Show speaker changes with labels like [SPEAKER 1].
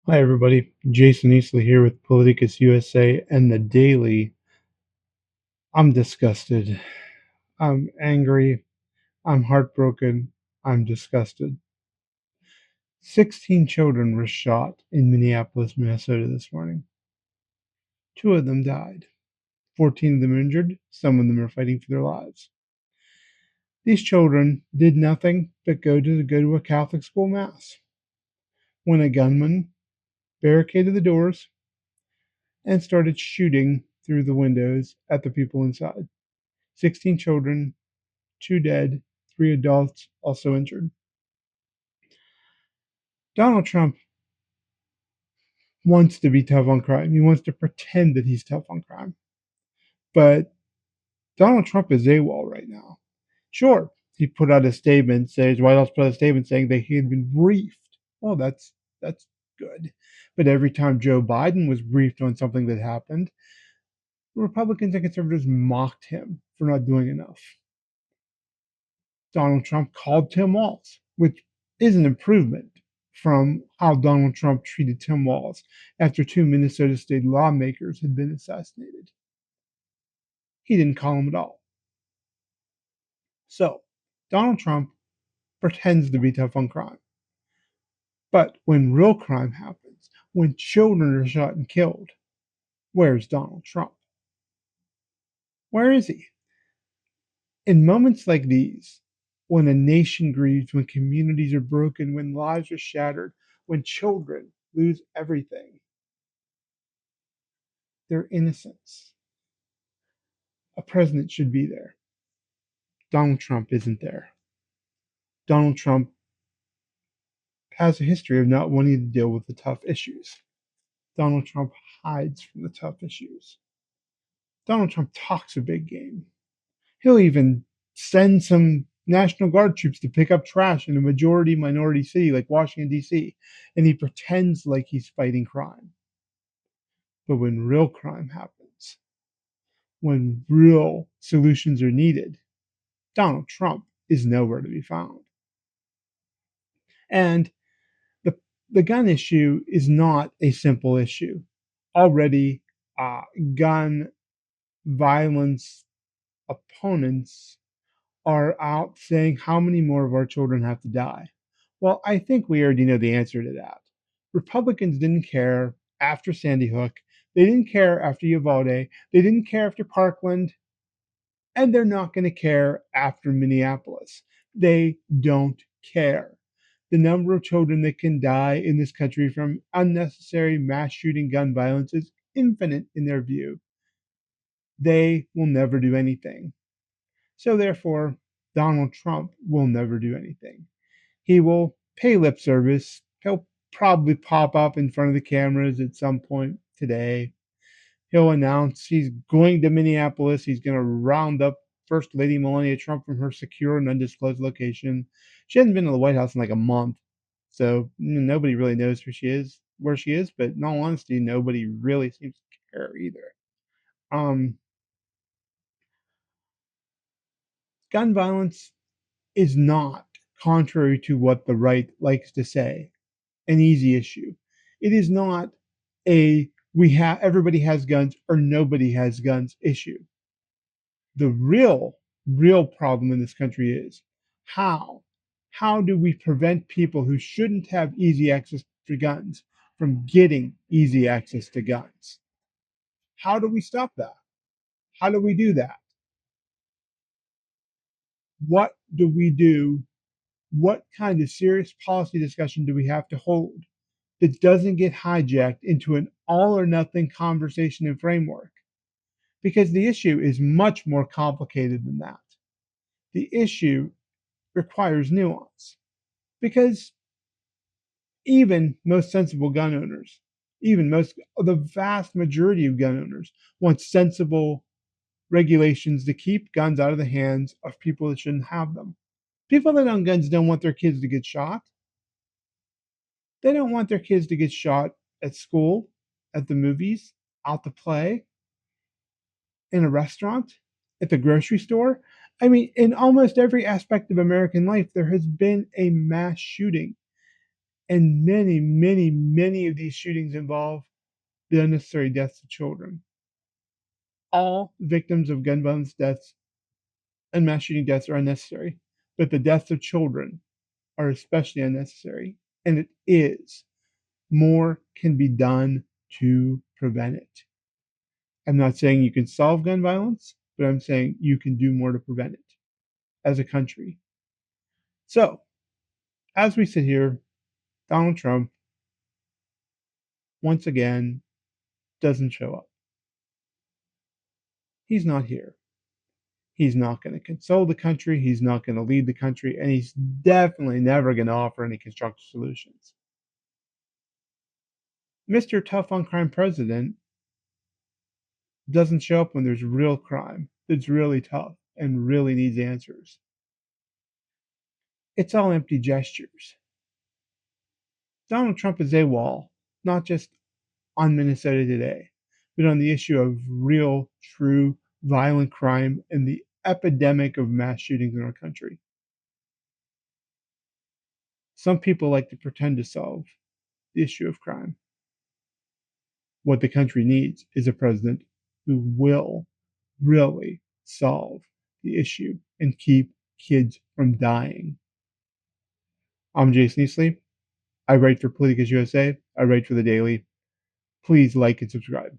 [SPEAKER 1] Hi, everybody. Jason Easley here with Politicus USA and the Daily. I'm disgusted. I'm angry. I'm heartbroken. I'm disgusted. 16 children were shot in Minneapolis, Minnesota this morning. Two of them died. 14 of them injured. Some of them are fighting for their lives. These children did nothing but go to a Catholic school mass when a gunman barricaded the doors and started shooting through the windows at the people inside. 16 children, two dead, three adults also injured. Donald Trump wants to be tough on crime. He wants to pretend that he's tough on crime. But Donald Trump is AWOL right now. Sure, he put out a statement, his White House put out a statement saying that he had been briefed. Well, that's good. But every time Joe Biden was briefed on something that happened, Republicans and conservatives mocked him for not doing enough. Donald Trump called Tim Walz, which is an improvement from how Donald Trump treated Tim Walz after two Minnesota state lawmakers had been assassinated. He didn't call him at all. So, Donald Trump pretends to be tough on crime. But when real crime happens, when children are shot and killed, where's Donald Trump? Where is he? In moments like these, when a nation grieves, when communities are broken, when lives are shattered, when children lose everything, their innocence, a president should be there. Donald Trump isn't there. Donald Trump has a history of not wanting to deal with the tough issues. Donald Trump hides from the tough issues. Donald Trump talks a big game. He'll even send some National Guard troops to pick up trash in a majority minority city like Washington, D.C., and he pretends like he's fighting crime. But when real crime happens, when real solutions are needed, Donald Trump is nowhere to be found. And the, the gun issue is not a simple issue. Already, gun violence opponents are out saying how many more of our children have to die. Well, I think we already know the answer to that. Republicans didn't care after Sandy Hook. They didn't care after Uvalde. They didn't care after Parkland. And they're not going to care after Minneapolis. They don't care. The number of children that can die in this country from unnecessary mass shooting gun violence is infinite in their view. They will never do anything. So, therefore, Donald Trump will never do anything. He will pay lip service. He'll probably pop up in front of the cameras at some point today. He'll announce he's going to Minneapolis. He's going to round up First Lady Melania Trump from her secure and undisclosed location. She hasn't been to the White House in like a month, so nobody really knows where she is. But in all honesty, nobody really seems to care either. Um, Gun violence is not, contrary to what the right likes to say, an easy issue. It is not a everybody has guns or nobody has guns issue. The real problem in this country is how how do we prevent people who shouldn't have easy access to guns from getting easy access to guns? How do we stop that? How do we do that? What do we do? What kind of serious policy discussion do we have to hold that doesn't get hijacked into an all or nothing conversation and framework? Because the issue is much more complicated than that. The issue requires nuance. Because even most sensible gun owners, the vast majority of gun owners want sensible regulations to keep guns out of the hands of people that shouldn't have them. People that own guns don't want their kids to get shot. They don't want their kids to get shot at school, at the movies, out to play, in a restaurant, at the grocery store. I mean, in almost every aspect of American life, there has been a mass shooting. And many, many, many of these shootings involve the unnecessary deaths of children. All victims of gun violence deaths and mass shooting deaths are unnecessary, but the deaths of children are especially unnecessary. And it is. More can be done to prevent it. I'm not saying you can solve gun violence, but I'm saying you can do more to prevent it as a country. So, as we sit here, Donald Trump, once again, doesn't show up. He's not here. He's not going to console the country. He's not going to lead the country. And he's definitely never going to offer any constructive solutions. Mr. Tough on Crime President doesn't show up when there's real crime that's really tough and really needs answers. It's all empty gestures. Donald Trump is AWOL, not just on Minnesota Today, but on the issue of real, true, violent crime and the epidemic of mass shootings in our country. Some people like to pretend to solve the issue of crime. What the country needs is a president who will really solve the issue and keep kids from dying. I'm Jason Eastley. I write for Politicus USA. I write for The Daily. Please like and subscribe.